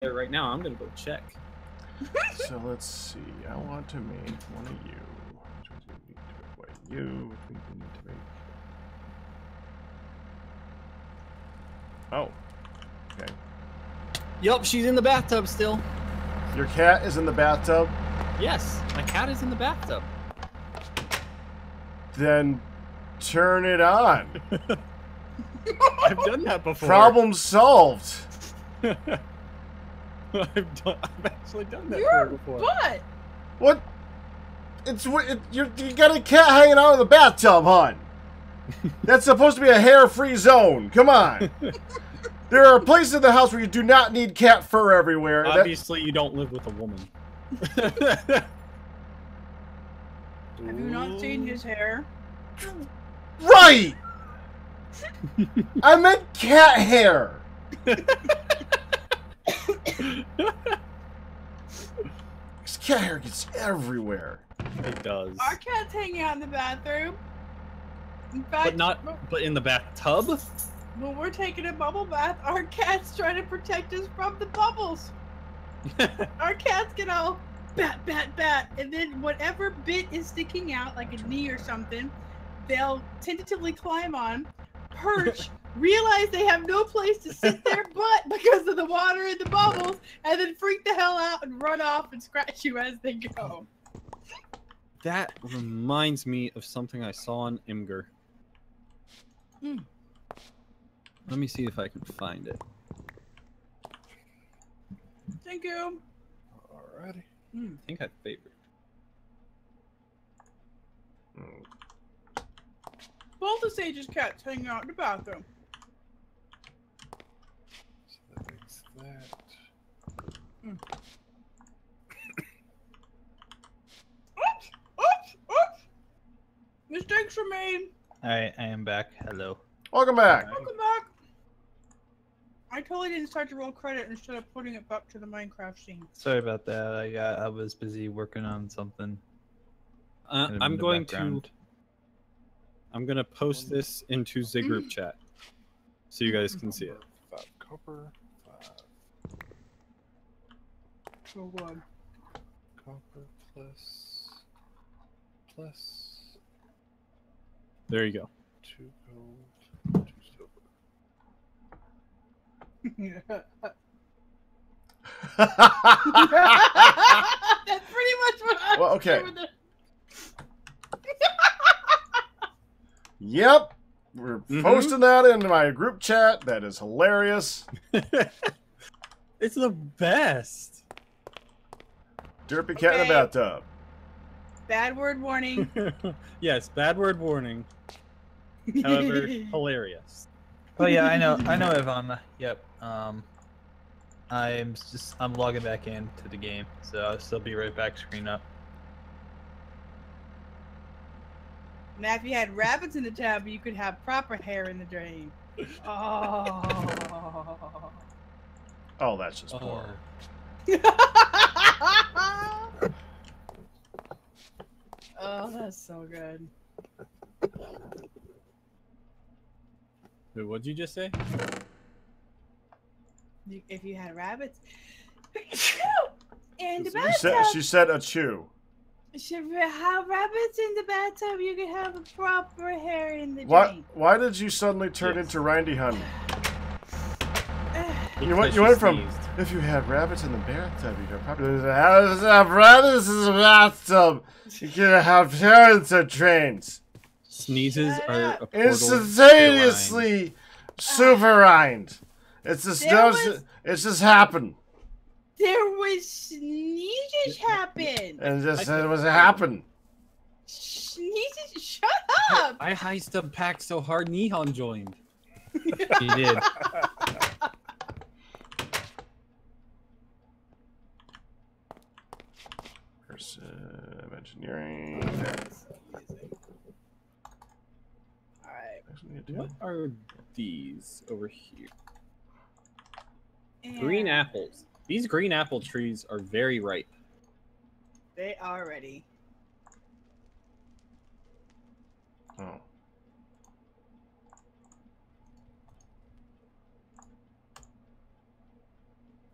there right now. I'm gonna go check. So let's see. I want to make one of you. You. We need to make. Oh. Okay. Yup, she's in the bathtub still. Your cat is in the bathtub? Yes, my cat is in the bathtub. Then turn it on. I've done that before. Problem solved. I've actually done that Your before. butt. What? You got a cat hanging out in the bathtub, hon. That's supposed to be a hair-free zone. Come on. There are places in the house where you do not need cat fur everywhere. Obviously, you don't live with a woman. Have you not seen his hair? Right! I meant cat hair. This cat hair gets everywhere. It does. Our cat's hanging out in the bathroom. In fact, But in the bathtub? when we're taking a bubble bath, our cat's trying to protect us from the bubbles. Our cats get all bat, bat, bat, and then whatever bit is sticking out, like a knee or something, they'll tentatively climb on, perch, realize they have no place to sit their butt because of the water in the bubbles, and then freak the hell out and run off and scratch you as they go. That reminds me of something I saw on Imgur. Mm. Let me see if I can find it. Thank you. Alrighty. I think I favored. Both of Sage's cats hanging out in the bathroom. So that makes that. Oops! Oops! Oops! Mistakes were made. Alright, I am back. Hello. Welcome back. Welcome back. I totally didn't start to roll credit instead of putting it back to the Minecraft scene. Sorry about that. I was busy working on something. I'm going to post this into the group chat so you guys can see it. 5 copper, 5 So good. copper plus There you go. 2 gold, 2 silver. That's pretty much what I Well, was okay. doing there. Yep. We're posting that into my group chat. That is hilarious. It's the best. Derpy cat in the Okay. bathtub. Bad word warning. Yes, bad word warning. However, hilarious. Oh yeah, I know Ivana. Yep. I'm logging back into the game, so I'll still be right back. Screen up. Now, if you had rabbits in the tub, you could have proper hair in the drain. Oh. Oh, that's just poor. Oh, that's so good. Wait, what'd you just say? If you had rabbits in the She bathtub, said a chew. should have rabbits in the bathtub, you could have a proper hair in the drain. Why did you suddenly turn into Randy Honey? You Because went she from sneezed. if you had rabbits in the bathtub, you could probably have rabbits in the bathtub. You could have parents or trains. Sneezes Shut are up. a portal Instantaneously super-rhined. It's just it's just happened. There was sneezes happen. And just it was happen. Sneezes, shut up. I heist up pack so hard Nihon joined. He did. Engineering. Alright. What are these over here? Green apples. These green apple trees are very ripe. They are ready. Oh.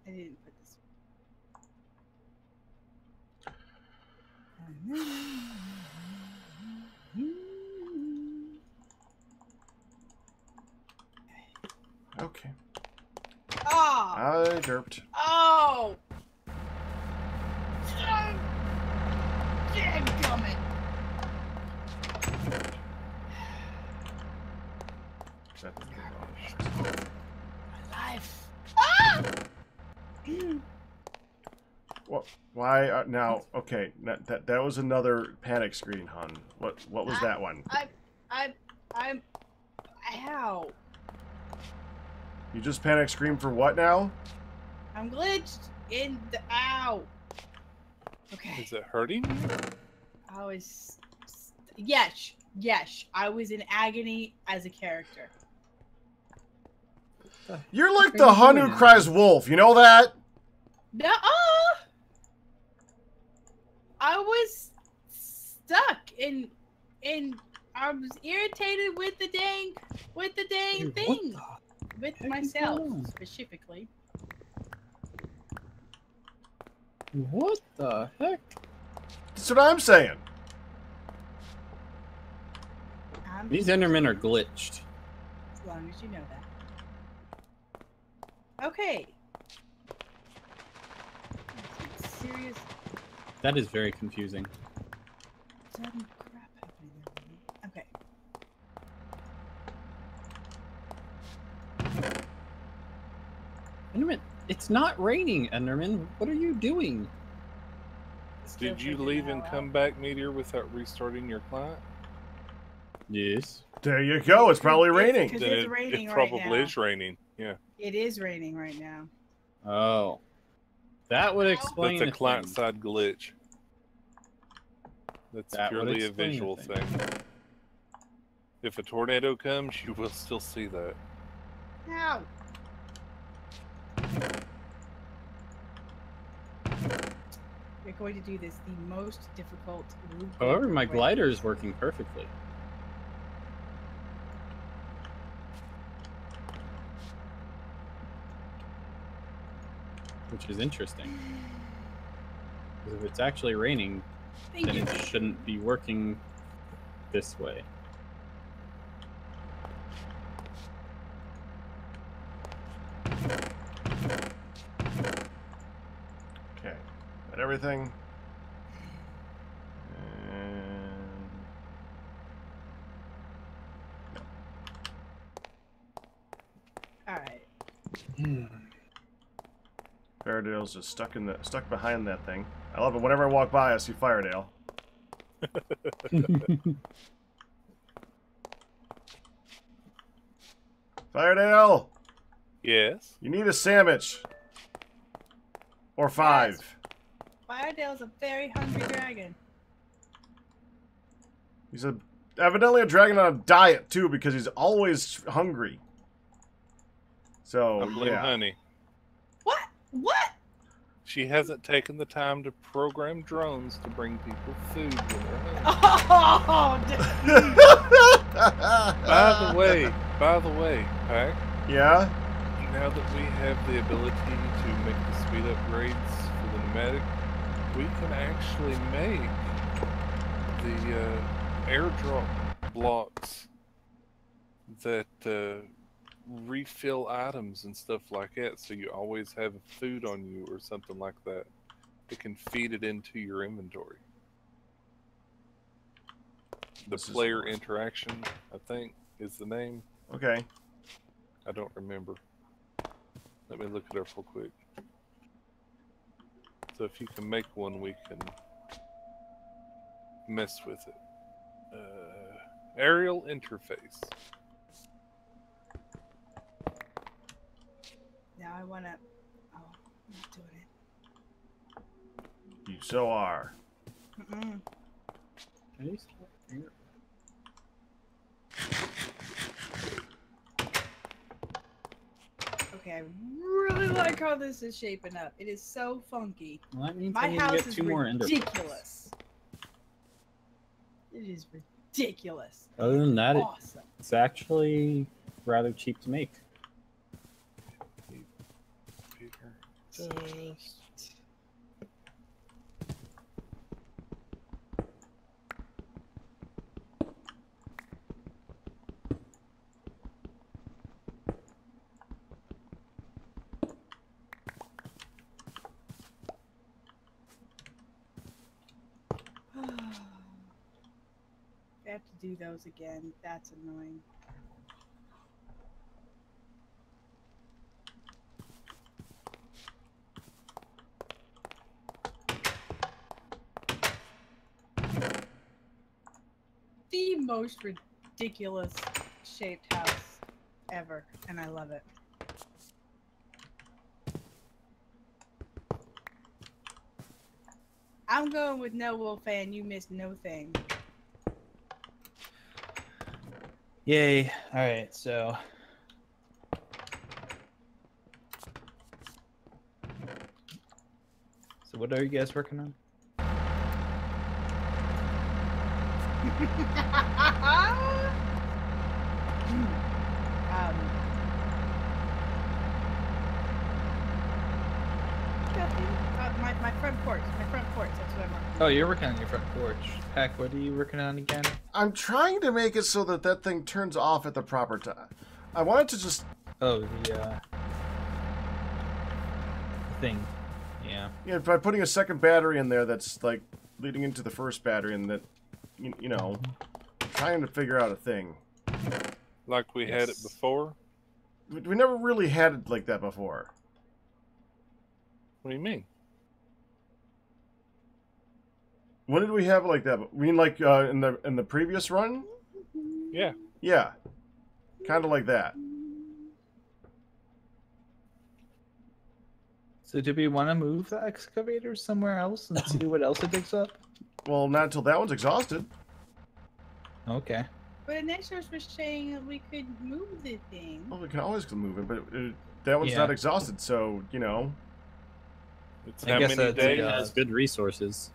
I didn't put Okay. Oh! I derped. Oh! Dadgummit! My life. Ah! What? Why now? Okay, that was another panic screen, hun. What was that one? I'm. Ow! You just panic screamed for what now? I'm glitched in the ow. Okay. Is it hurting you? I was. Yes. I was in agony as a character. You're like the hun who cries wolf. You know that? No. I was stuck in. I was irritated with the dang Dude, thing. With heck is myself going on? specifically. What the heck? That's what I'm saying. These Endermen are glitched. As long as you know that. Okay. Serious That is very confusing. sudden crap happening there. Okay. Enderman, it's not raining, Enderman. What are you doing? Still Did you freaking leave the and hell come out. back, Meteor, without restarting your client? Yes. There you go. It's probably It's- raining. 'cause Then it's it raining right probably now. is raining. Yeah. It is raining right now. Oh. That would explain That's a thing. client-side glitch. That's That would purely a explain a visual thing. thing. If a tornado comes, you will still see that. Ow! We're going to do this the most difficult loop. However, my way. glider is working perfectly. Which is interesting. Because if it's actually raining, Thank then you. it shouldn't be working this way. Okay. Got everything. And... All right. Fairdale's just stuck behind that thing. I love it. Whenever I walk by, I see Firedale. Firedale, Yes. you need a sandwich. Or 5. Firedale's a very hungry dragon. He's evidently a dragon on a diet too, because he's always hungry. So I blame yeah. Honey. What? What? She hasn't taken the time to program drones to bring people food when they're hungry. Oh, By the way, Pack, Yeah. now that we have the ability to make the speed upgrades for the pneumatic, we can actually make the airdrop blocks that refill items and stuff like that, so you always have food on you or something like that. It can feed it into your inventory. The This is player awesome. interaction, I think, is the name. Okay. I don't remember. Let me look it up real quick. So if you can make one, we can mess with it. Aerial interface. now I wanna. Oh, I'm not doing it. You so are. Mm-mm. Okay, I really like how this is shaping up. It is so funky. Well, that means My I need to house get is 2 more ender pearls. ridiculous. It is ridiculous. Other than that, Awesome. it's actually rather cheap to make. Just have to do those again. That's annoying. The most ridiculous shaped house ever, and I love it. I'm going with no Wolf fan. You missed no thing. Yay. Alright, so. So, what are you guys working on? My front porch. My front porch. That's what I'm working on. Oh, you're working on your front porch. Pack, what are you working on again? I'm trying to make it so that that thing turns off at the proper time. I wanted to just... Oh, the thing. Yeah. Yeah, by putting a second battery in there that's, like, leading into the first battery and that, you know, trying to figure out a thing. Like we had it before? We never really had it like that before. What do you mean? When did we have it like that? I mean, like, in the previous run? Yeah. Yeah. Kind of like that. So do we want to move the excavator somewhere else and see what else it digs up? Well, not until that one's exhausted. Okay. But Nexus was saying that we could move the thing. Well, we can always move it, but that one's Yeah. not exhausted, so, you know. It's I how guess many that's, days? It has good resources.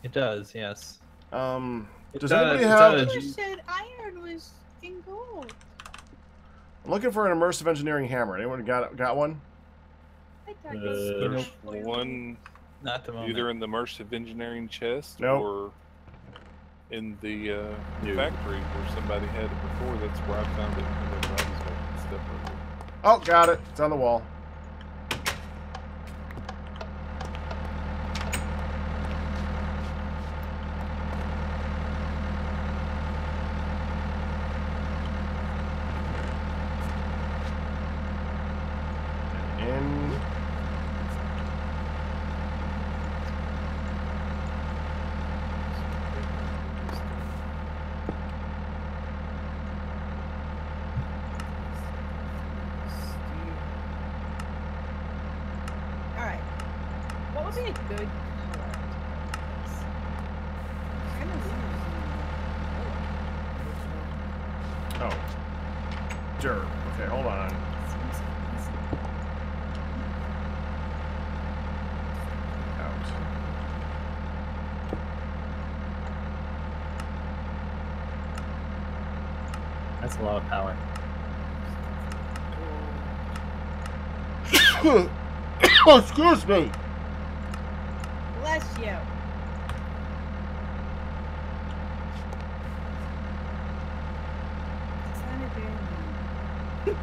It does, yes. Does anybody it have... does. You said iron was in gold. I'm looking for an immersive engineering hammer. Anyone got one? I thought There's you one Not the moment. either in the immersive engineering chest Nope. or in the factory where somebody had it before. That's where I found it whenever I was making stuff with it. Oh, got it. It's on the wall. And Alright. What would be a good color to go with this? Kind of weird. oh, derp. Okay, hold on. Seems easy. Out. That's a lot of power. Oh, excuse me. Bless you. That sounded very mean.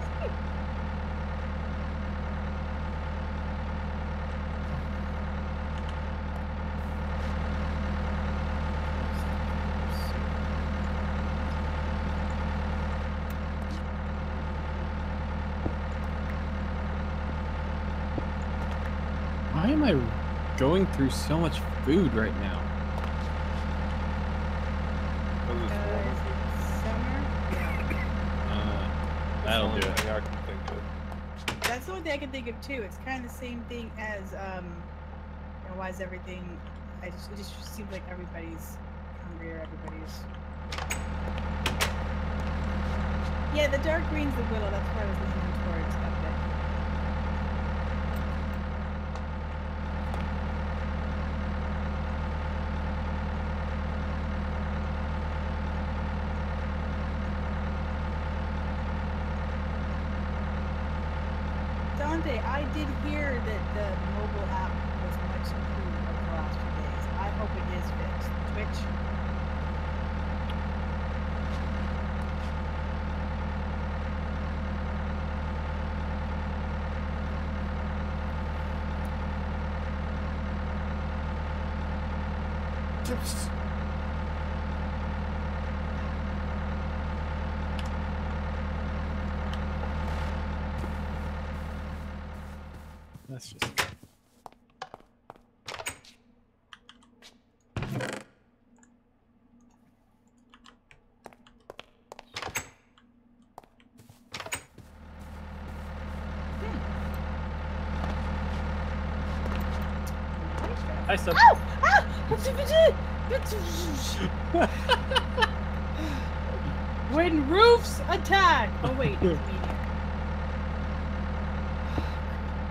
Why am I going through so much food right now? Was it warmer? Is it summer? Yeah. That'll That's do the only it. thing I can think of. That's the only thing I can think of too. It's kind of the same thing as you know, why is everything? It just seems like everybody's hungrier. Everybody's. Yeah, the dark green's the willow. That's what I was leaning towards a bit. Dante, I did hear that the mobile app was much improved over the last few days. I hope it is fixed. Twitch. Tips. That's just. Hi, sub. Ow! Ow! When roofs attack. Oh wait, it's medium.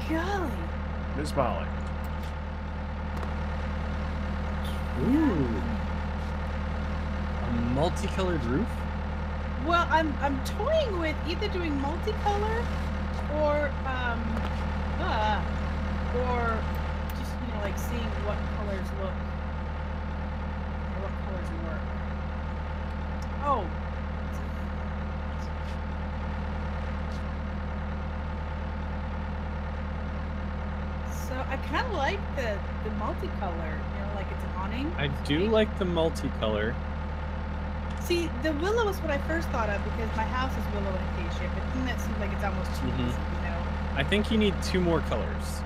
Golly. Miss Molly. Ooh. A multicolored roof? Well, I'm toying with either doing multicolor or just like seeing what colors look and what colors work. Oh. So I kind of like the multicolor, like it's an awning. I do like the multicolor. See, the willow is what I first thought of because my house is willow and acacia, but then that seems like it's almost too easy, I think you need 2 more colors.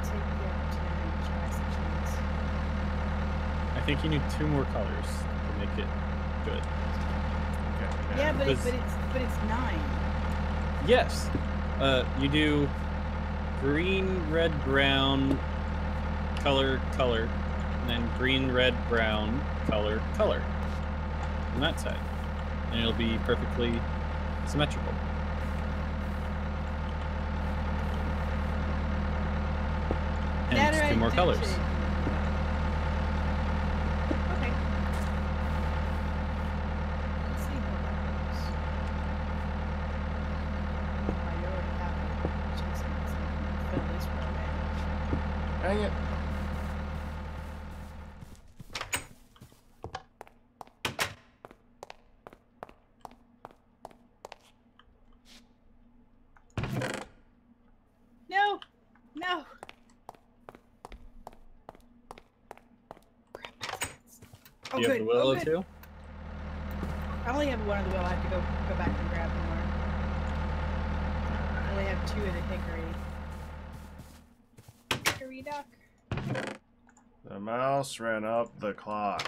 Take the opportunity to try some things. I think you need 2 more colors to make it good. Okay. Yeah, but Because- it's 9. Yes. You do green, red, brown, color, and then green, red, brown, color on that side. And it'll be perfectly symmetrical. Hence, 2 more colors. Okay. Let's see how that works. Oh, I already have the adjustments. Fill this row in. Hang it. No! No! Oh, Do you have good. the willow Oh, good. too? I only have one of the willow. I have to go back and grab more. I only have 2 of the hickory. Hickory duck. The mouse ran up the clock.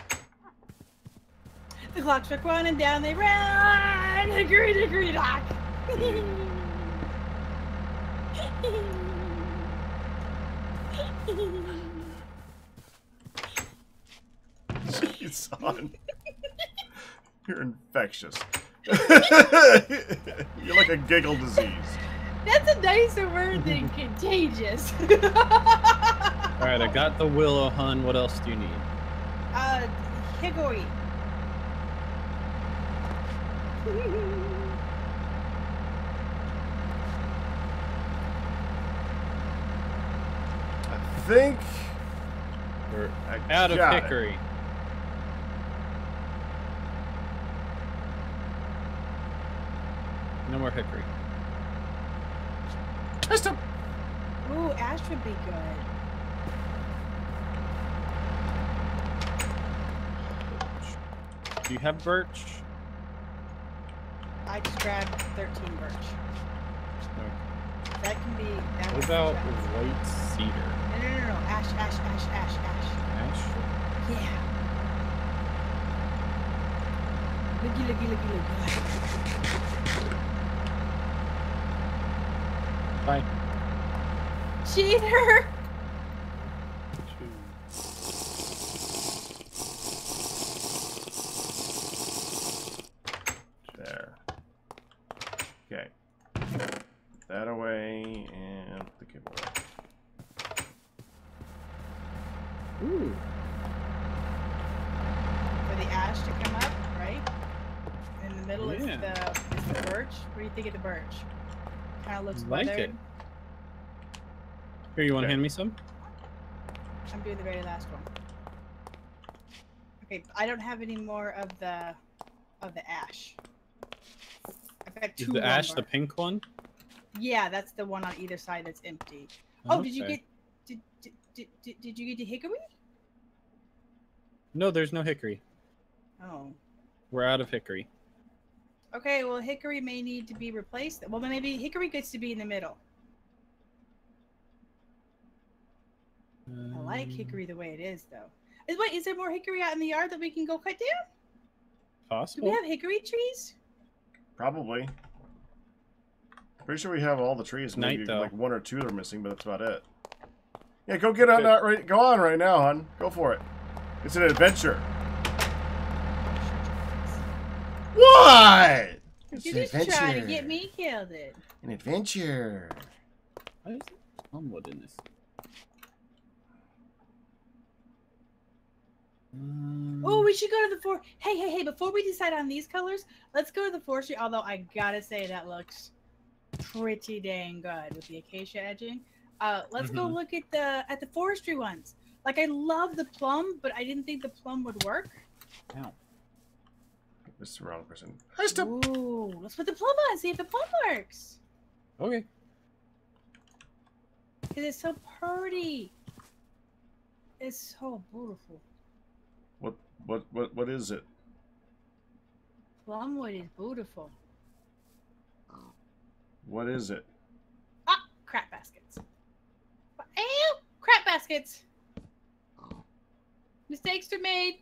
The clock struck 1 and down they ran. Hickory dickory dock. Jeez, son. You're infectious. You're like a giggle disease. That's a nicer word than contagious. Alright, I got the willow, hun. What else do you need? Hickory. I think We're I out of got it. hickory. No more hickory. Twist him. Ooh, ash would be good. Do you have birch? I just grabbed 13 birch. Okay. That can be. That What was- about that was- white cedar? No. Ash. Ash? Yeah. Looky. Bye. Cheater! There. Okay. Put that away and put the cable away. Ooh. For the ash to come up, right? In the middle is Yeah. the birch. What do you think of the birch? Kind of looks Like weathered. it. Here, you want to Okay. hand me some? I'm doing the very last one. Okay, I don't have any more of the ash. I've got Is 2 the ash the lumber. pink one? Yeah, that's the one on either side that's empty. Oh, did you Okay. get did you get the hickory? No, there's no hickory. Oh. We're out of hickory. Okay, well hickory may need to be replaced. Well, maybe hickory gets to be in the middle. like hickory the way it is, though. Wait, is there more hickory out in the yard that we can go cut down? Do Possible. we have hickory trees? Probably. Pretty sure we have all the trees. Maybe Night, though. like 1 or 2 that are missing, but that's about it. Yeah, go get on that right. Go on right now, hon. Go for it. It's an adventure. What? It's You an just adventure. trying to get me killed. An adventure. Why is there plumwood in this? Oh, we should go to the forest. Hey! Before we decide on these colors, let's go to the forestry. Although I gotta say that looks pretty dang good with the acacia edging. Let's go look at the forestry ones. Like I love the plum, but I didn't think the plum would work. Ow. This is the wrong person. Hi, Step. Ooh, let's put the plum on. See if the plum works. Okay. Cause it's so pretty. It's so beautiful. What is it? Plumwood is beautiful. What is it? Ah, crap baskets. Ew, crap baskets. Mistakes are made.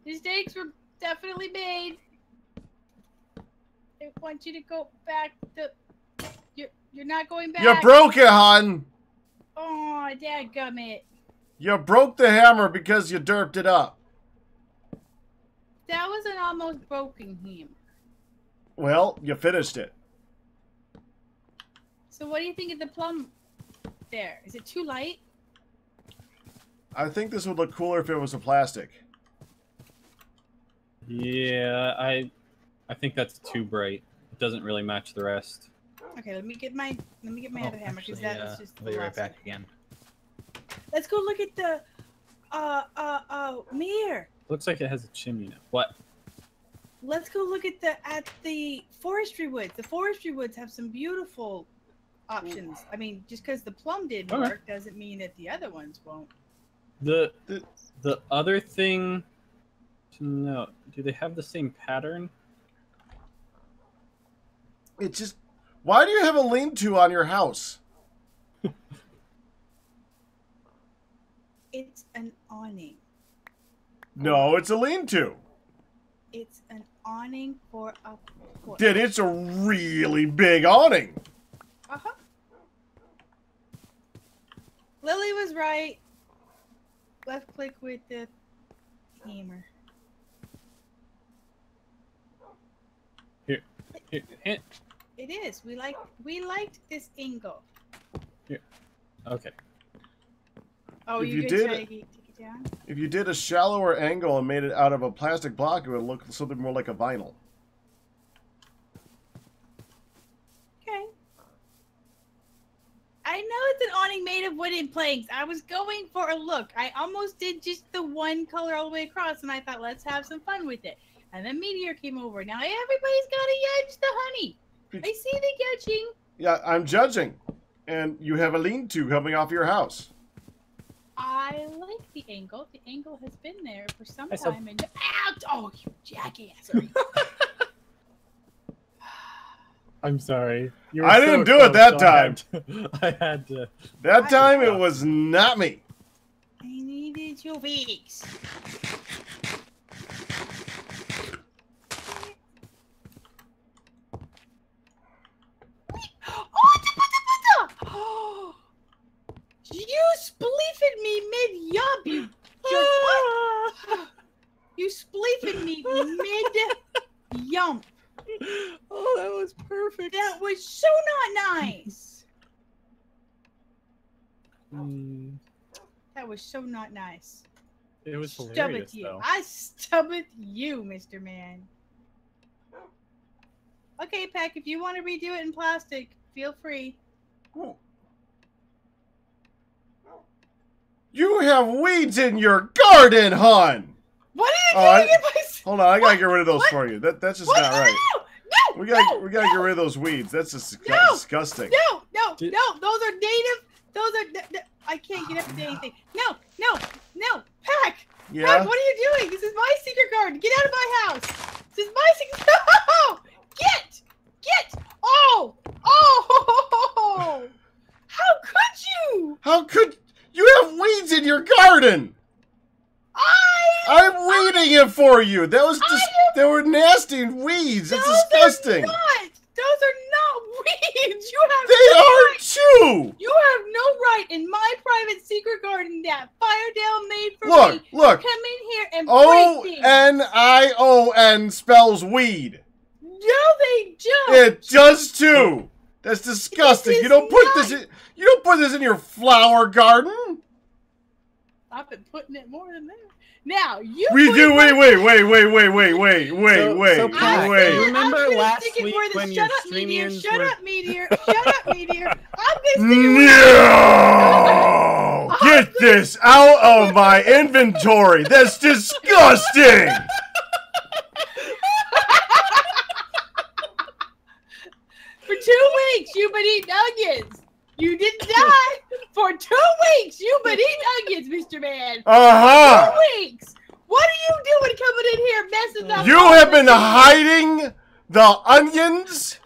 Mistakes were definitely made. I want you to go back to. You're not going back. You broke it, hon. Oh, dadgummit. You broke the hammer because you derped it up. That was an almost broken hammer. Well, you finished it. So what do you think of the plum there? Is it too light? I think this would look cooler if it was a plastic. Yeah, I think that's too bright. It doesn't really match the rest. Okay, let me get my other hammer because that is just I'll the be right last back one. again. Let's go look at the mirror. Looks like it has a chimney now. What? Let's go look at the forestry woods. The forestry woods have some beautiful options. I mean, just because the plum didn't Okay. work doesn't mean that the other ones won't. The other thing to note, do they have the same pattern? It just... Why do you have a lean-to on your house? It's an awning. No, it's a lean-to. It's an awning for a porch. Then it's a really big awning. Uh-huh. Lily was right. Left click with the hammer. Here, hint. It is. We liked this angle. Okay. Oh, If you you gonna did try it- to take it down? If you did a shallower angle and made it out of a plastic block, it would look something more like a vinyl. Okay. I know it's an awning made of wooden planks. I was going for a look. I almost did just the one color all the way across, and I thought, let's have some fun with it. And then Meteor came over. Now everybody's got to edge the honey. I see the edging. Yeah, I'm judging. And you have a lean-to coming off your house. I like the angle. The angle has been there for some I saw- time. And ouch! Oh, you jackass! I'm sorry. You I didn't do it that I had to. That time it was not me. I needed your fix. Oh, you spleefed me mid-yump, you just what? You spleefed me mid-yump. Oh, that was perfect. That was so not nice. That was so not nice. It was Stub hilarious, it you. though. I stub it you, Mr. Man. Okay, Peck, if you want to redo it in plastic, feel free. You have weeds in your garden, hon! What are you doing in my... Hold on, I gotta What? get rid of those What? for you. That's just What? not right. No! We gotta get rid of those weeds. That's just No! disgusting. No! No! Did- No! Those are native. Those are... I can't get up to do anything. No! No! No! Peck! Yeah? Peck, what are you doing? This is my secret garden. Get out of my house. This is my secret... No! Get! Oh! Oh! garden. I'm weeding it for you. That was just, they were nasty weeds. It's disgusting. Those are not weeds. You have They no are right. too. You have no right in my private secret garden that Firedale made for me. Look. To come in here and break things. ONION spells weed. No, they don't. It does too. That's disgusting. You don't put this in. You don't put this in your flower garden. I've been putting it more than that. Now you. We do. Wait. So, remember last week when your streamians Shut were... up, Meteor. Shut up, Meteor. I'm gonna No! Get this out of my inventory. That's disgusting. For 2 weeks, you've been eating onions. You didn't die. For 2 weeks, you've been eating onions, Mr. Man. 2 weeks. What are you doing coming in here messing up? You have been hiding the onions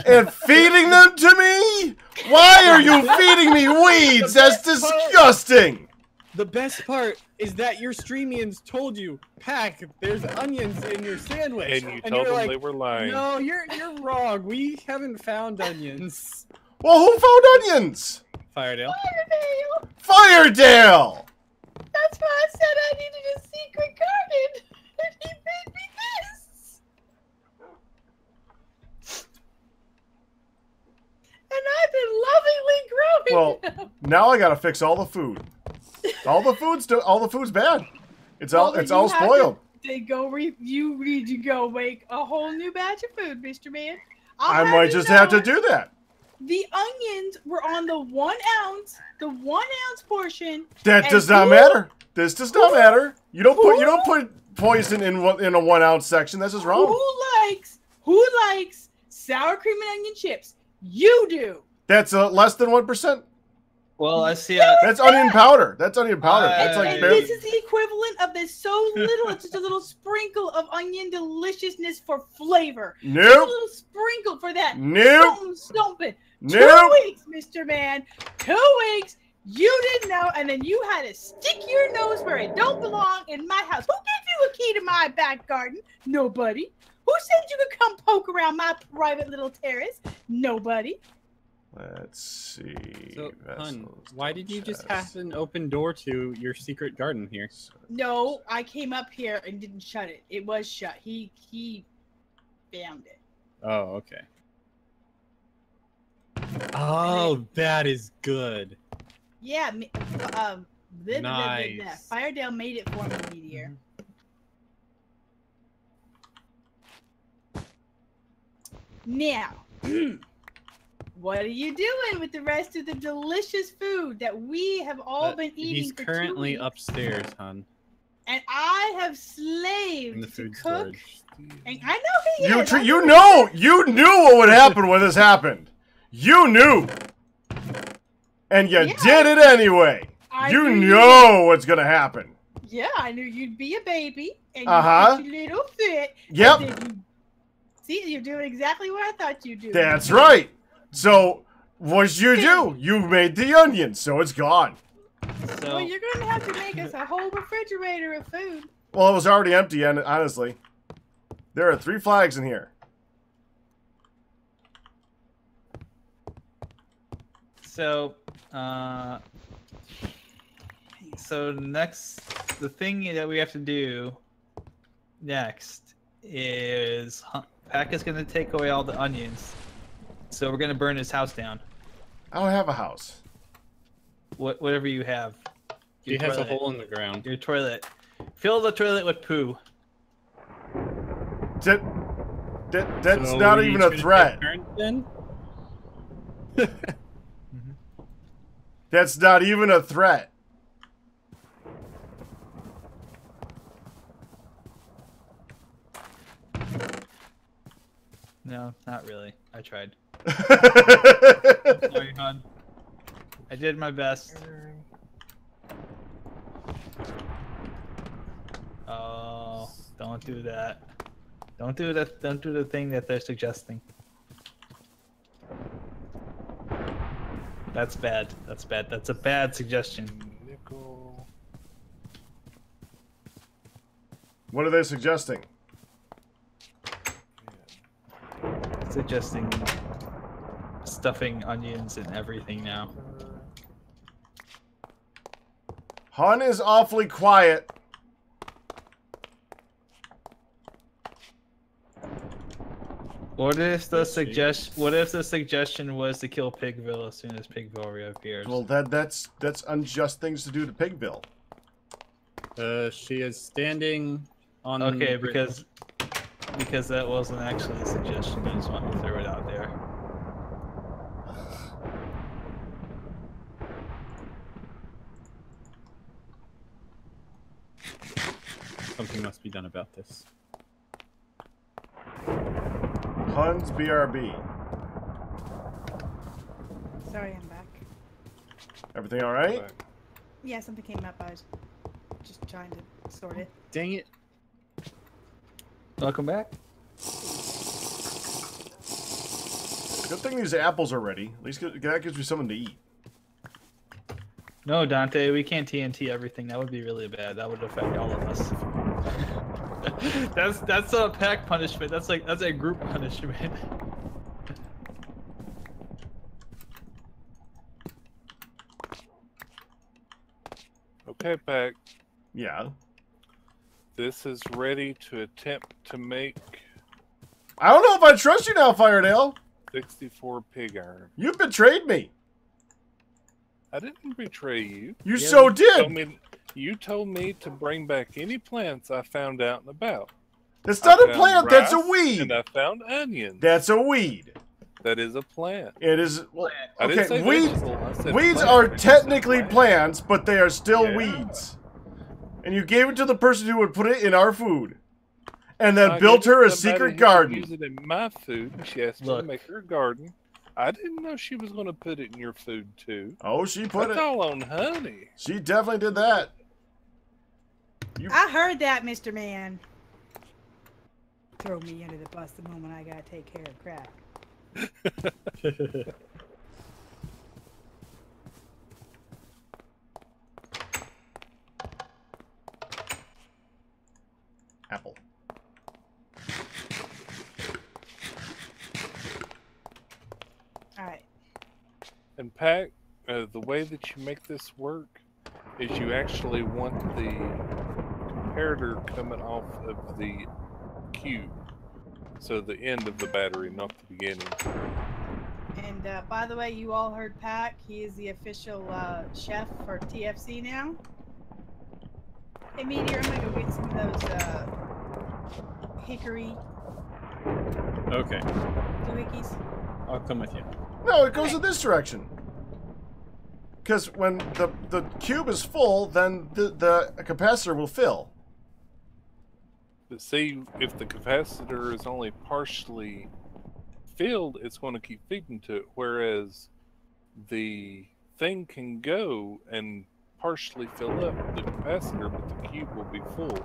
and feeding them to me? Why are you feeding me weeds? That's disgusting. The best part is that your streamians told you, Pack, there's onions in your sandwich. And you told them like, they were lying. No, you're wrong. We haven't found onions. Well, who found onions? Firedale. Firedale! That's why I said I needed a secret garden. And he made me this. And I've been lovingly growing them. Now I gotta fix all the food. All the food's bad. It's all spoiled. You need to go make a whole new batch of food, Mr. Man. I might just have to do that. The onions were on the 1 ounce portion. That does not matter. This does not matter. You don't put poison in a 1 ounce section. That's just wrong. Who likes sour cream and onion chips? You do. That's less than 1%. Well, I see. That's onion powder. That's onion powder. That's like this is the equivalent of this so little. It's just a little sprinkle of onion deliciousness for flavor. Nope. Just a little sprinkle for that. Nope. Stomping. Nope. 2 weeks, Mr. Man. 2 weeks. You didn't know, and then you had to stick your nose where it don't belong in my house. Who gave you a key to my back garden? Nobody. Who said you could come poke around my private little terrace? Nobody. Let's see. So, hun, why did you just have an open door to your secret garden here? No, I came up here and didn't shut it. It was shut. He found it. Oh, okay. Oh, that is good. Yeah, Nice. Firedale made it for me, Meteor. Now, what are you doing with the rest of the delicious food that we have all been eating He's for currently 2 weeks? upstairs, hon. And I have In slaved the to food cook. storage. And I know he is. You knew what would happen when this happened. You knew. And you did it anyway. You know what's gonna happen. Yeah, I knew you'd be a baby. And Uh-huh. you'd get your little fit. Yep. And then see, you're doing exactly what I thought you'd do. That's right. So, what'd you do? You made the onion, so it's gone. Well, you're going to have to make us a whole refrigerator of food. Well, it was already empty, and honestly. There are 3 flags in here. So, the thing that we have to do next is Pack is going to take away all the onions. So we're going to burn his house down. I don't have a house. Whatever you have. He has a hole in the ground. Your toilet. Fill the toilet with poo. That's So not we even a should threat. take turns then? That's not even a threat. No, not really. I tried. Sorry, hon. I did my best. Oh, don't do that. Don't do that. Don't do the thing that they're suggesting. That's bad. That's bad. That's a bad suggestion. Nickel. What are they suggesting? Suggesting stuffing onions and everything now. Hun is awfully quiet. What if the suggestion was to kill Pigville as soon as Pigville reappears? Well, that's unjust things to do to Pigville. She is standing on. Okay, because that wasn't actually a suggestion. I just wanted to throw it out there. Something must be done about this. Hun's BRB. Sorry, I'm back. Everything all right? Yeah, something came up. I was just trying to sort it. Dang it. Welcome back. Good thing these apples are ready. At least that gives me something to eat. No, Dante, we can't TNT everything. That would be really bad. That would affect all of us. that's not a pack punishment. That's a group punishment. Okay, Pack. Yeah. This is ready to attempt to make I don't know if I trust you now, Firedale. 64 pig iron. You betrayed me. I didn't betray you. You so did. You told me to bring back any plants I found out and about. That's not I a found plant. That's a rice, weed. And I found onions. That's a weed. That is a plant. It is. Well, I didn't say okay, weeds. vegetable, I said Weeds plant. are I said technically plant. plants, but they are still Yeah. weeds. And you gave it to the person who would put it in our food, and then I built gave her a somebody secret who could garden. Use it in my food. She asked me to Look. make her a garden. I didn't know she was going to put it in your food too. Oh, she put That's it. all on honey. She definitely did that. I heard that, Mr. Man. Throw me under the bus the moment I gotta take care of crap. Apple. Alright. And Pack, the way that you make this work is you actually want the comparator coming off of the cube. So the end of the battery, not the beginning. And by the way, you all heard Pack. He is the official chef for TFC now. Hey, Meteor, I'm gonna go get some of those hickory Okay, doohickeys. I'll come with you. No, it goes in this direction. Because when the cube is full, then the capacitor will fill. But see, if the capacitor is only partially filled, it's going to keep feeding to it. Whereas the thing can go and partially fill up the capacitor, but the cube will be full.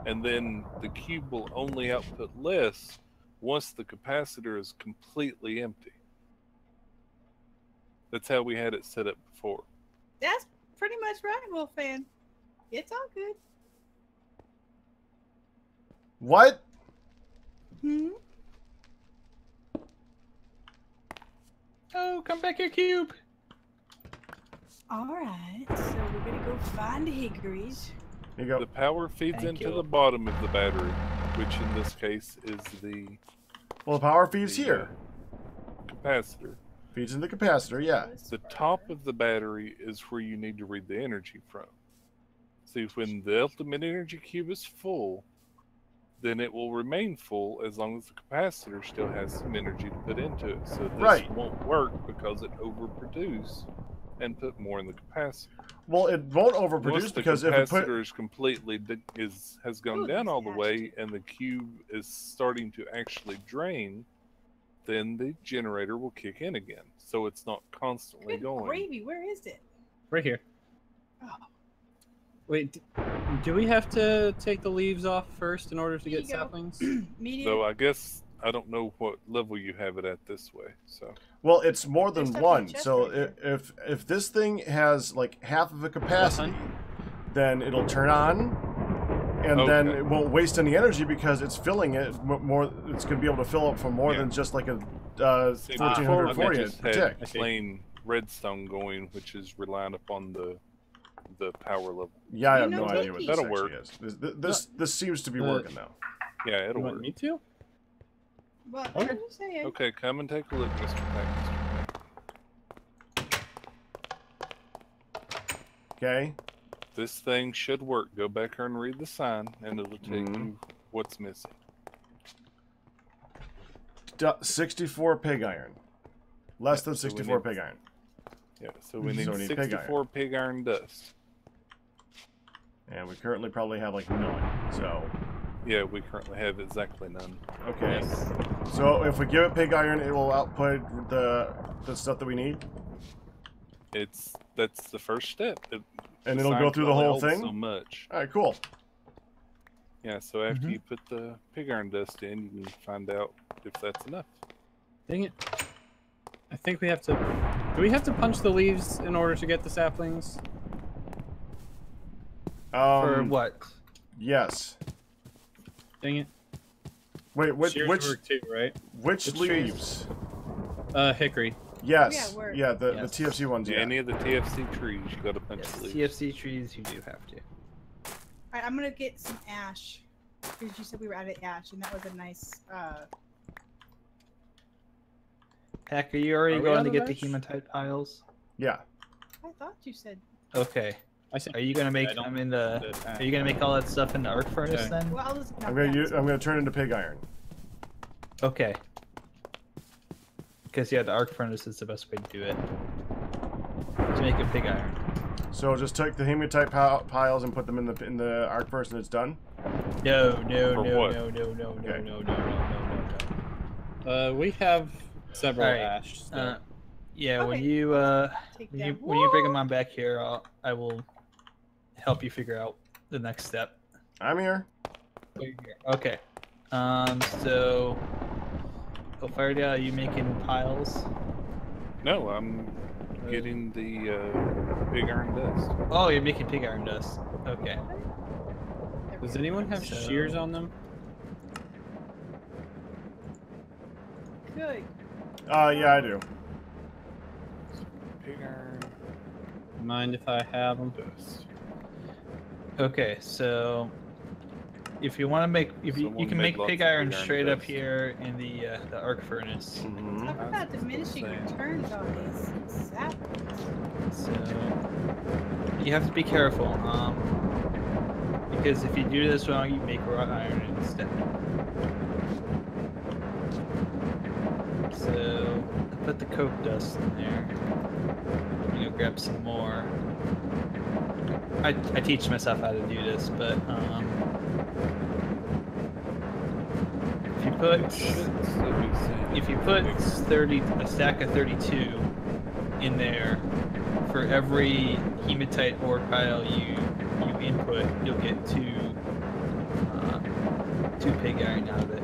And then the cube will only output less once the capacitor is completely empty. That's how we had it set up before. That's pretty much right, Wolfman. It's all good. What? Hmm? Oh, come back here, Cube. Alright, so we're gonna go find the hickories. Here you The go. power feeds Thank into you. the bottom of the battery, which in this case is the Well, the power feeds here. capacitor. Feeds in the capacitor, yeah. The top of the battery is where you need to read the energy from. See, when the ultimate energy cube is full, then it will remain full as long as the capacitor still has some energy to put into it. So this Right. won't work because it overproduced and put more in the capacitor. Well, it won't Once overproduce the because if it put capacitor is completely has gone Ooh, down all the that's way and the cube is starting to actually drain, then the generator will kick in again. So it's not constantly Good going. gravy, where is it? Right here. Oh, Wait, do we have to take the leaves off first in order to Here get you go. saplings? Meteor. Though I guess I don't know what level you have it at this way. So well, it's more than There's stuff in one. the chest So right there. if this thing has like half of a capacity, then it'll turn on, and then it won't waste any energy because it's filling it more. It's going to be able to fill up for more than just like a 1440 just per had tick. plain redstone going, which is reliant upon the power level. Yeah, I have no idea what this That'll actually work. is. This seems to be working now. Yeah, it'll You want work. me to? Well, Okay. I'm just saying. Okay, come and take a look, Mr. Pack. Okay. This thing should work. Go back here and read the sign, and it'll tell you what's missing. 64 pig iron. Less than 64 pig iron. Yeah, so we need So we need 64 pig iron dust. And we currently probably have like none. So. Yeah, we currently have exactly none. Okay. So if we give it pig iron, it will output the stuff that we need. That's the first step. And it'll go through the whole thing? So much. All right, cool. Yeah, so after you put the pig iron dust in, you can find out if that's enough. Dang it. I think we have to... Do we have to punch the leaves in order to get the saplings? For what? Yes. Dang it. Wait, which work too, right? which leaves? Hickory. Yes. Yeah, Yeah, the TFC ones. Yeah, Yeah. any of the TFC trees, you got to punch Yes, the leaves. TFC trees, you do have to. Alright, I'm gonna get some ash. Because you said we were out of ash, and that was a nice, Heck, are you already Are we going out to of get the ash? hematite piles? Yeah. I thought you said... Okay. I said, Are you gonna make them in the? Are you gonna make all that stuff in the arc furnace Okay. then? Well, I'll just I'm gonna turn into pig iron. Okay. Because yeah, the arc furnace is the best way to do it. To make a pig iron. So just take the hematite piles and put them in the arc furnace and it's done. No. Okay. No. we have several Alright, ash. So. Yeah, Okay. when you Take when that. you bring them on back here, I will help you figure out the next step. I'm here. Okay. So, Farida, are you making piles? No, I'm getting the pig iron dust. Oh, you're making pig iron dust. Okay. Does anyone have So- shears on them? Good. Yeah, I do. Pig iron Mind if I have them? dust. Okay, so if you want to make, you Someone can made make lots pig of iron pig iron straight up dust. here in the arc furnace. Mm-hmm. Talk about diminishing insane. returns on these saplings. So you have to be careful, because if you do this wrong, you make wrought iron instead. So I put the coke dust in there. I'm gonna grab some more. I teach myself how to do this, but if you put if you put a stack of 32 in there, for every hematite ore pile you input, you'll get two pig iron out of it.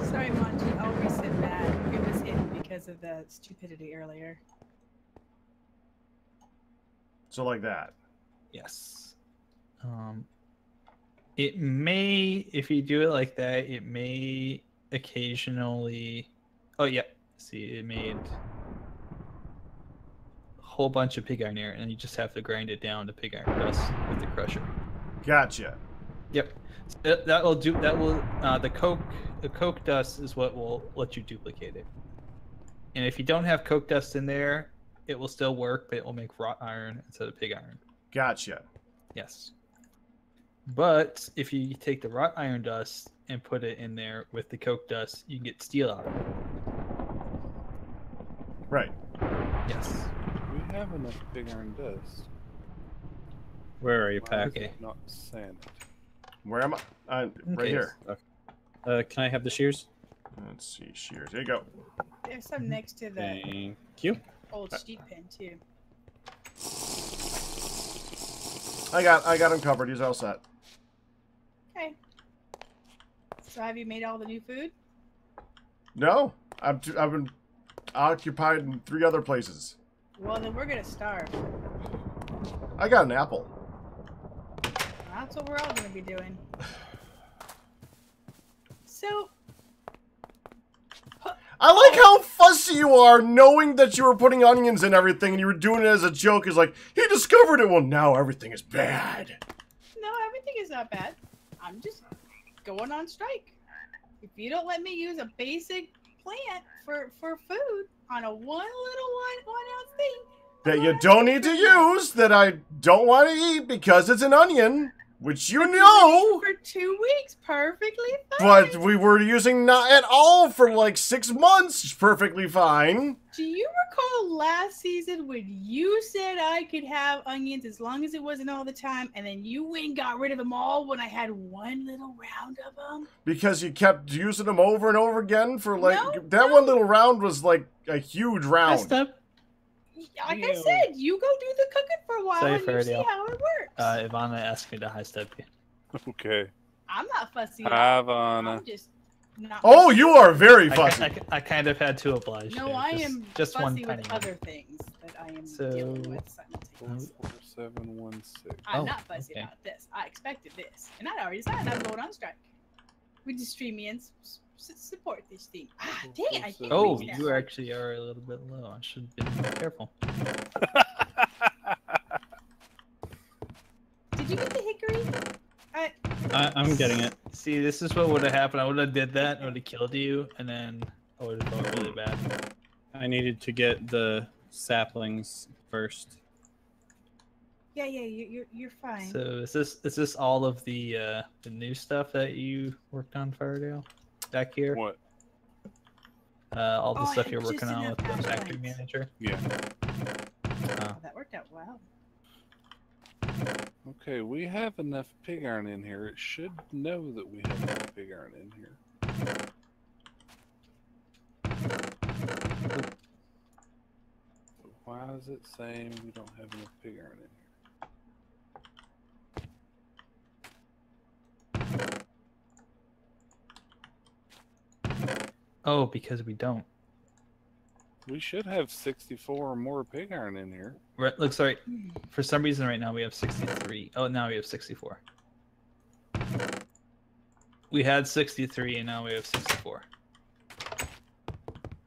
Sorry, Monty, I'll reset that. It was hidden because of the stupidity earlier. So like that. Yes. It may, if you do it like that, it may occasionally. Oh yeah. See, it made a whole bunch of pig iron here, and you just have to grind it down to pig iron dust with the crusher. Gotcha. Yep. So that will do. That will. The coke dust is what will let you duplicate it. And if you don't have coke dust in there, it will still work, but it will make wrought iron instead of pig iron. Gotcha. Yes. But if you take the wrought iron dust and put it in there with the coke dust, you can get steel out of it. Right. Yes. We have enough pig iron dust. Where are you, Why Pack? is it not sand? Where am I? Right Okay. here. Can I have the shears? Let's see. Shears. There you go. There's some next to the Thank you. old sheep pen too. I got him covered. He's all set. Okay. So have you made all the new food? No, I've been occupied in 3 other places. Well, then we're gonna starve. I got an apple. That's what we're all going to be doing. So... I like how fussy you are, knowing that you were putting onions in everything and you were doing it as a joke. It's like, he discovered it. Well, now everything is bad. No, everything is not bad. I'm just going on strike. If you don't let me use a basic plant for food on a one ounce thing... That you don't need to use, that I don't want to eat because it's an onion, which you know. For 2 weeks, perfectly fine. But we were using not at all for like 6 months, perfectly fine. Do you recall last season when you said I could have onions as long as it wasn't all the time, and then you went and got rid of them all when I had one little round of them? Because you kept using them over and over again for like, one little round was like a huge round. Like I said, you go do the cooking for a while and you see how it works. Ivana asked me to high step you. Okay. I'm not fussy. Ivana. I'm just not. Oh, you are very fussy. I kind of had to oblige. No, there. I am just fussy one with tiny other things that I am dealing with simultaneously. 4716. I'm not fussy about this. I expected this, and I already decided I'm going on strike. We just stream me and support this thing. Ah, dang it! I can't reach that. You actually are a little bit low. I should have been more careful. Did you get the hickory? I'm getting it. See, this is what would have happened. I would have did that. I would have killed you, and then I would have felt really bad. I needed to get the saplings first. Yeah, you're fine. So is this all of the new stuff that you worked on, Fairdale? Back here? What? All the Oh, stuff I you're had working just on with the enough factory flashlights. manager? Yeah. Oh, that worked out well. Okay, we have enough pig iron in here. It should know that we have enough pig iron in here. Why is it saying we don't have enough pig iron in here? Oh, because we don't. We should have 64 or more pig iron in here. Right, looks like for some reason right now we have 63. Oh, now we have 64. We had 63 and now we have 64.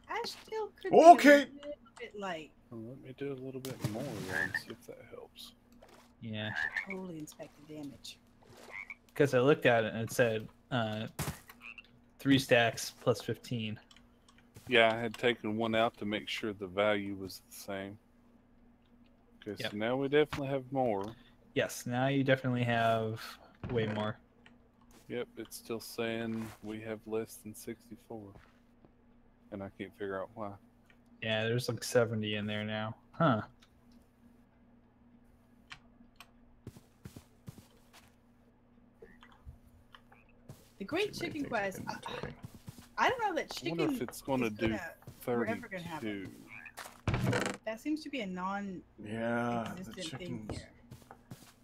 I still could Okay. be a little bit light. Well, let me do a little bit more and see if that helps. Yeah. Totally inspect the damage. Because I looked at it and it said 3 stacks plus 15. Yeah, I had taken one out to make sure the value was the same. Okay, Yep. so now we definitely have more. Yes, now you definitely have way more. Yep, it's still saying we have less than 64. And I can't figure out why. Yeah, there's like 70 in there now. Huh. The Great Chicken Quest. I don't know that I chicken. wonder if it's going to do we're ever gonna have 32. That seems to be a non-existent Yeah, the thing here.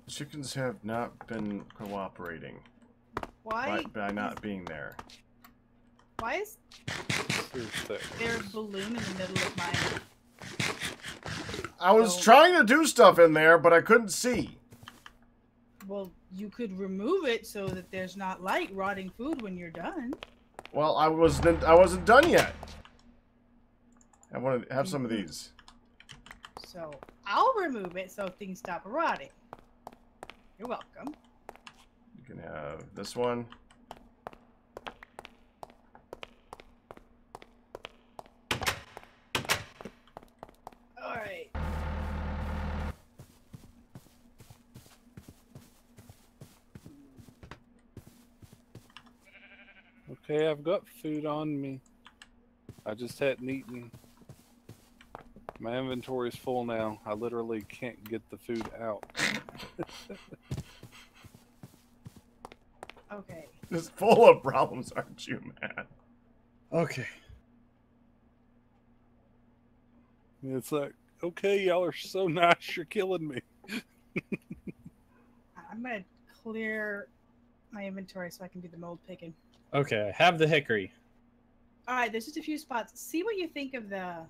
chickens have not been cooperating Why? by not being there. Why is there a balloon in the middle of my? I was trying to do stuff in there, but I couldn't see. Well, you could remove it so that there's not light rotting food when you're done. Well, I wasn't done yet. I want to have some of these. So I'll remove it so things stop rotting. You're welcome. You can have this one. All right. Okay, I've got food on me. I just hadn't eaten. My inventory is full now. I literally can't get the food out. Okay. Just full of problems, aren't you, man? Okay. It's like, okay, y'all are so nice, you're killing me. I'm gonna clear my inventory so I can do the mold picking. Okay, I have the hickory. All right, there's just a few spots. See what you think of the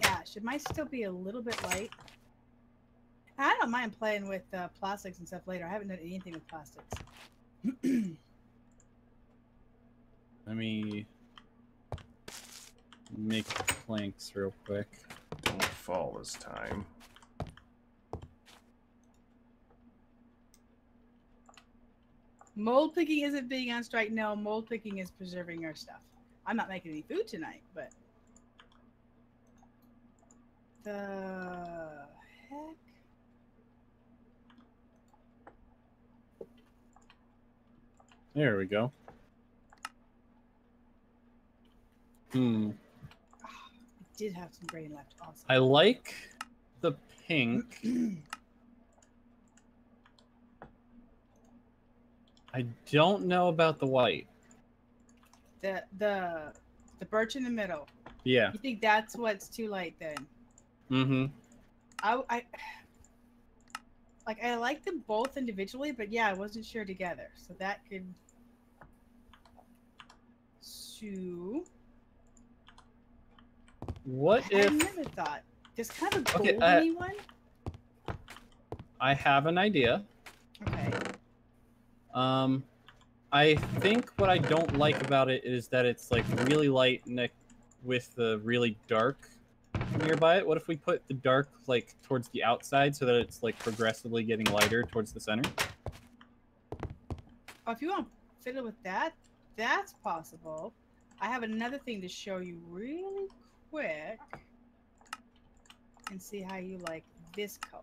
ash. It might still be a little bit light. I don't mind playing with plastics and stuff later. I haven't done anything with plastics. Let me make planks real quick. Don't fall this time. Mold picking isn't being on strike. No, mold picking is preserving our stuff. I'm not making any food tonight, but the heck? There we go. I did have some grain left. Awesome. I like the pink. I don't know about the white. The birch in the middle. Yeah. You think that's what's too light then? Mm-hmm. I like them both individually, but yeah, I wasn't sure together. So that could What if... I never thought. There's kind of a golden-y one. I have an idea. Okay. I think what I don't like about it is that it's like really light with the really dark nearby it. What if we put the dark like towards the outside so that it's like progressively getting lighter towards the center? Oh, if you want to fiddle with that, that's possible. I have another thing to show you really quick and see how you like this color.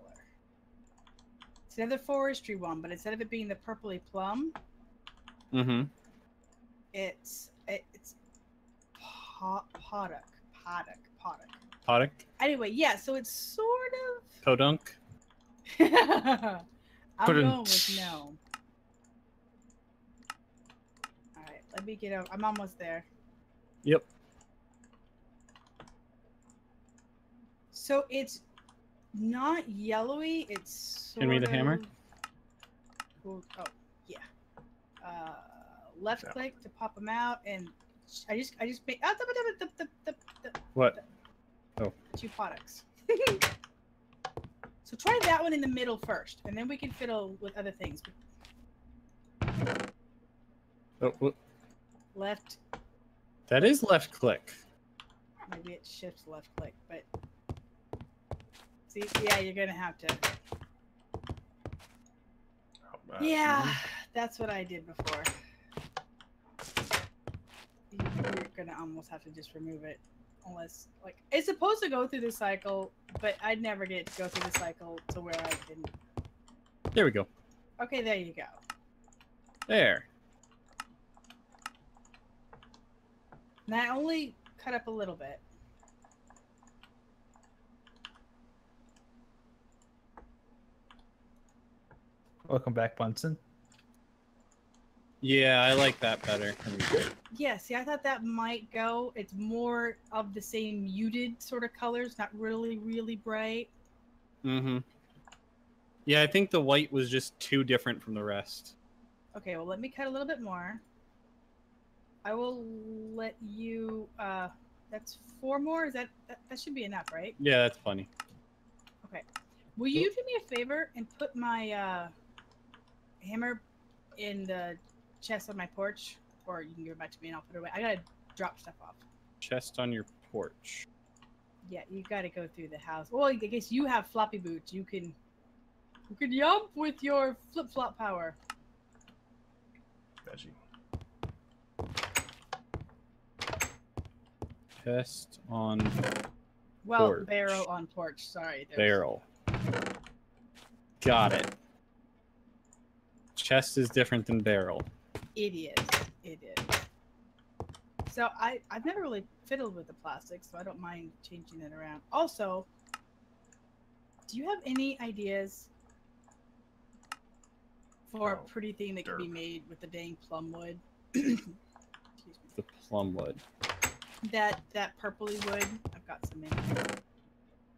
It's another forestry one, but instead of it being the purpley plum, it's poddock. Anyway, yeah, so it's sort of Podunk. I'm going with no. All right, let me get over. I'm almost there. Yep. So it's not yellowy. It's sort Hand me the hammer. Oh yeah. Left click to pop them out, and I just made What? Oh. 2 products. So try that one in the middle first, and then we can fiddle with other things. Oh, what? Left. That is left click. Maybe it shifts left click, but see, yeah, you're gonna have to. Yeah, that's what I did before. You're gonna almost have to just remove it, unless like it's supposed to go through the cycle, but I'd never get to go through the cycle to where I can. There we go. Okay, there you go. There. And I only cut up a little bit. Welcome back, Bunsen. Yeah, I like that better. Yeah, see, I thought that might go. It's more of the same muted sort of colors, not really, really bright. Yeah, I think the white was just too different from the rest. Okay, well, let me cut a little bit more. I will let you. That's 4 more. Is that should be enough, right? Yeah, that's funny. Okay. Will you do me a favor and put my hammer in the chest on my porch, or you can give it back to me and I'll put it away. I gotta drop stuff off. Chest on your porch. Yeah, you gotta go through the house. Well, I guess you have floppy boots. You can yump with your flip flop power. Veggie. Chest on porch. Barrel on porch. Sorry. Barrel. Got it. Chest is different than barrel. It is. It is. So I've never really fiddled with the plastic, so I don't mind changing it around. Also, do you have any ideas for a pretty thing that can be made with the dang plum wood? Excuse me. The plum wood. That purpley wood. I've got some in there.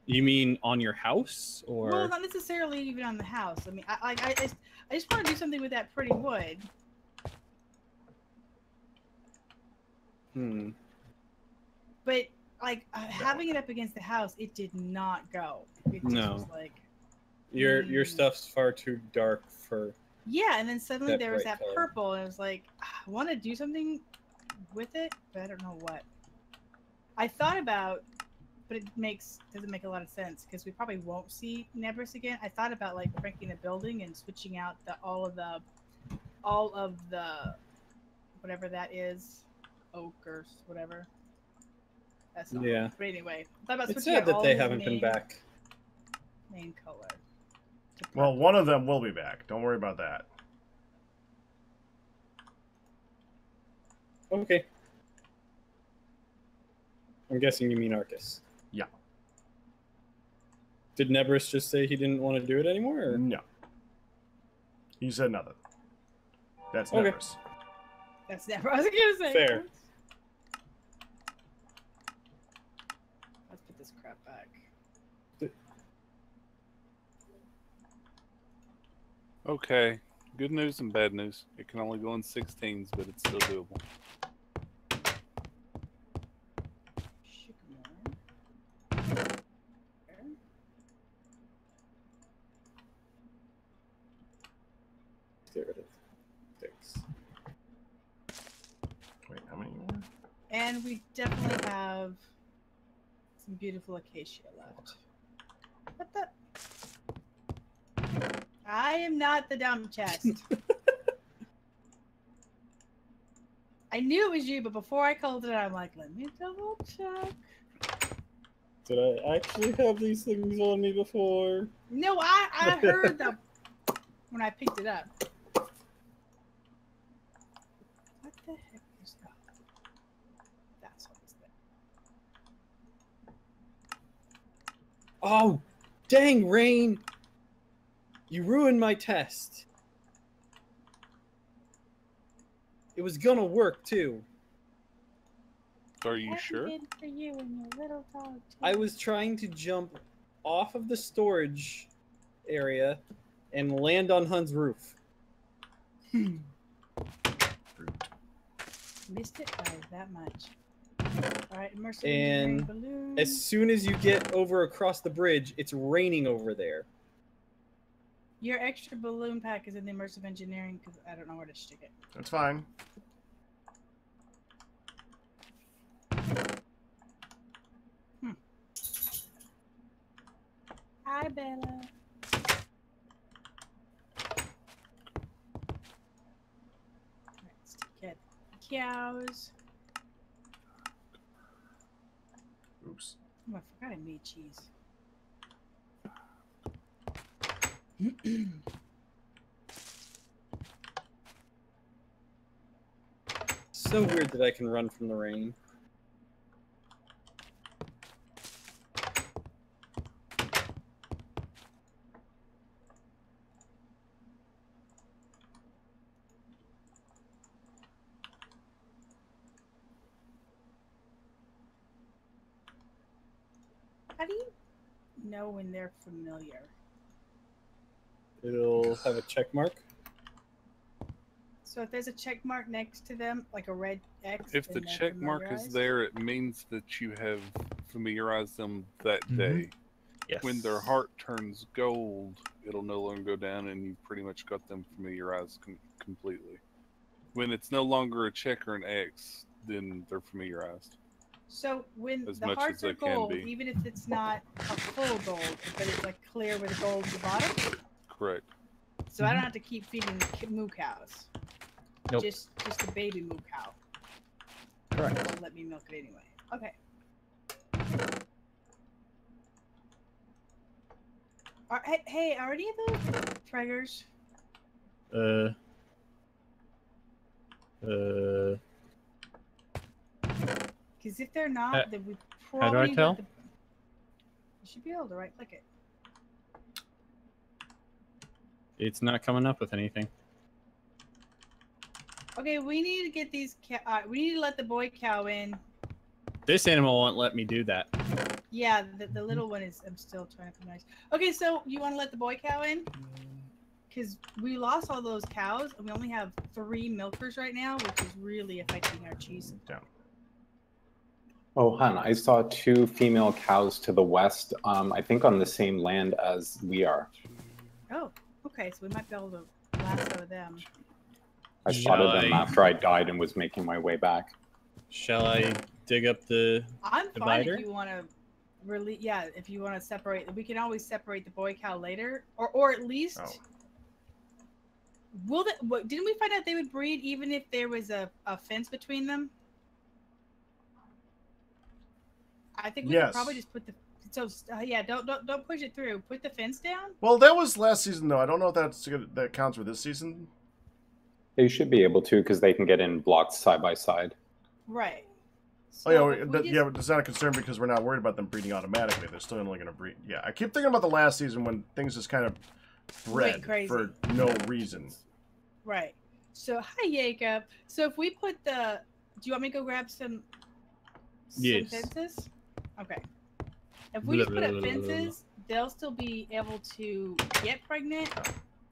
You mean on your house, or? Well, not necessarily even on the house. I mean, I just want to do something with that pretty wood. But like having it up against the house, it did not go. It just was like. Your stuff's far too dark for. Yeah, and then suddenly that there was bright that color. purple, and I was like, I want to do something with it, but I don't know what. I thought about, but it doesn't make a lot of sense because we probably won't see Nebris again. I thought about like breaking a building and switching out all of the whatever that is, oak or whatever. That's not Yeah. oak. But anyway, I thought about It's switching sad out that all they his haven't been back. main color. to Well, purple. one of them will be back. Don't worry about that. Okay. I'm guessing you mean Arcus. Yeah. Did Nebris just say he didn't want to do it anymore? Or? No. He said nothing. That's Okay. Nebris. That's never. I was gonna say. Fair. Let's put this crap back. Okay, good news and bad news. It can only go in 16s, but it's still doable. Get rid of things. Wait, how many more? And we definitely have some beautiful acacia left. What the? I am not the dumb chest. I knew it was you, but before I called it, I'm like, let me double check. Did I actually have these things on me before? No, I heard them when I picked it up. What the heck is that? That's what it's there. Oh, dang, Rain! You ruined my test. It was gonna work too. Are you sure? For you and your little dog too. I was trying to jump off of the storage area and land on Hun's roof. Missed it by that much. Alright, immersive And engineering balloon. as soon as you get over across the bridge, it's raining over there. Your extra balloon pack is in the immersive engineering because I don't know where to stick it. That's fine. Hi, Bella. Let's get cows. Oops. Oh, I forgot I made cheese. So weird that I can run from the rain. How do you know when they're familiar? It'll have a check mark. So if there's a check mark next to them, like a red X. If the then they're check mark is familiarized? there, it means that you have familiarized them that day. Yes. When their heart turns gold, it'll no longer go down, and you pretty much got them familiarized completely. When it's no longer a check or an X, then they're familiarized. So when As the much hearts as are they can gold, be. even if it's not a full gold, but it's like clear with gold at the bottom, Correct. so I don't have to keep feeding moo cows. Nope. Just a baby moo cow. Correct. They'll let me milk it anyway. Okay. Hey, are any of those triggers? Because if they're not, then we probably. how do I tell? You should be able to right click it. It's not coming up with anything. Okay, we need to get these. We need to let the boy cow in. This animal won't let me do that. Yeah, the little one is. I'm still trying to be nice. Okay, so you want to let the boy cow in? Because we lost all those cows, and we only have 3 milkers right now, which is really affecting our cheese. Down. Oh, hun, I saw 2 female cows to the west, I think on the same land as we are. Oh, okay. So we might be able to lasso them. I spotted them after I died and was making my way back. Shall I dig up the I'm divider? fine if you want to really, yeah, if you want to separate, we can always separate the boy cow later, or at least. Oh. Will that? Didn't we find out they would breed even if there was a fence between them? I think we could probably just put the. So yeah, don't push it through. Put the fence down. Well, that was last season though. I don't know if that counts for this season. They should be able to because they can get in blocks side by side. Right. So yeah, but it's not a concern because we're not worried about them breeding automatically. They're still only going to breed. Yeah, I keep thinking about the last season when things just kind of bred for no reason. Right. So hi Jacob. So if we put the, do you want me to go grab some fences? Okay. If we just put up fences, they'll still be able to get pregnant,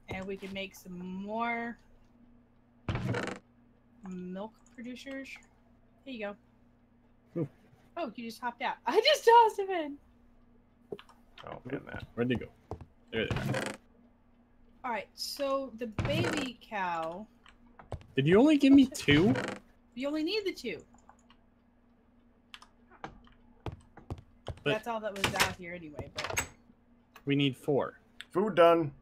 and we can make some more milk producers. Here you go. Ooh. Oh, you just hopped out. I just tossed him in. Oh, man, that. Where'd they go? There they are. All right, so the baby cow. Did you only give me 2? You only need the 2. But that's all that was out here anyway. But we need 4. Food done.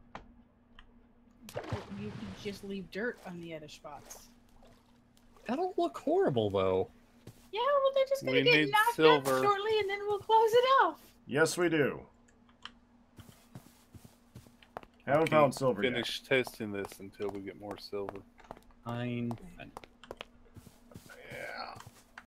you can just leave dirt on the other spots. That'll look horrible, though. Yeah, well, they're just gonna get knocked out shortly, and then we'll close it off. Yes, we do. Haven't found silver yet. Finish testing this until we get more silver. Fine.